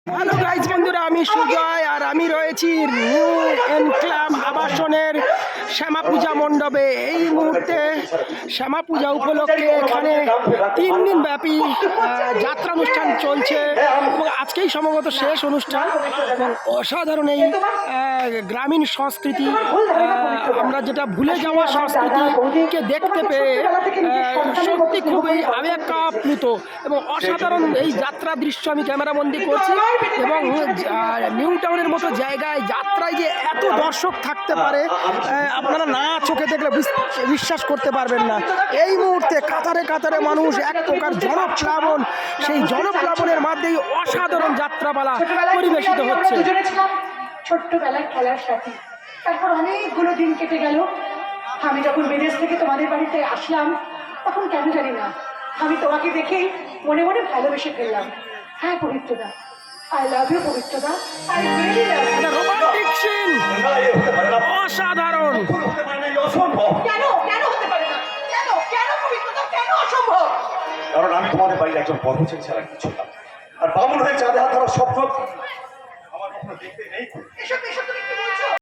Hello guys বন্ধুরা, আমি সুজয় আর আমি রয়েছি নিউ এনক্লাব আবাসনের শ্যামা পূজা মণ্ডপে। এই মুহূর্তে শ্যামা পূজা উপলক্ষে এখানে 3 দিন ব্যাপী যাত্রা অনুষ্ঠান চলছে এবং আজকেই সম্ভবত শেষ অনুষ্ঠান। এবং অসাধারণ এই গ্রামীণ সংস্কৃতি, আমরা যেটা ভুলে যাওয়া সংস্কৃতিকে দেখতে পেয়ে সত্যি খুবই আবেগপ্লুত এবং অসাধারণ এই যাত্রা দৃশ্য আমি ক্যামেরাবন্দি করছি। এবং নিউ টাউনের মতো জায়গায় যাত্রায় যে এত দর্শক থাকতে পারে আপনারা না চোখে দেখলে বিশ্বাস করতে পারবেন না। এই মুহূর্তে কাতারে কাতারে মানুষ, এক প্রকার জনপ্লাবন, সেই জনপ্লাবনের মধ্যেই অসাধারণ যাত্রাপালা পরিবেশিত হচ্ছে। ছোট্টবেলায় খেলার সাথী, তারপর অনেকগুলো দিন কেটে গেল। আমি যখন বিদেশ থেকে তোমাদের বাড়িতে আসলাম তখন কেন জানি না আমি তোমাকে দেখেই মনে মনে ভালোবেসে ফেললাম। হ্যাঁ পবিত্রদা, আই লাভ ইউ পবিত্রদা, I really love you. Romantic scene অসাধারণ। কেন কেন হতে পারে না? কেন কেন পবিত্রদা, কেন অসম্ভব? কারণ আমি তোমাদের বাড়ির একজন পথচারী ছাড়া কিছু না। আর বামুন হয়ে চাঁদে হাত ধরার স্বপ্ন আমার কখনো দেখতে নেই। এসব এসব তুমি কি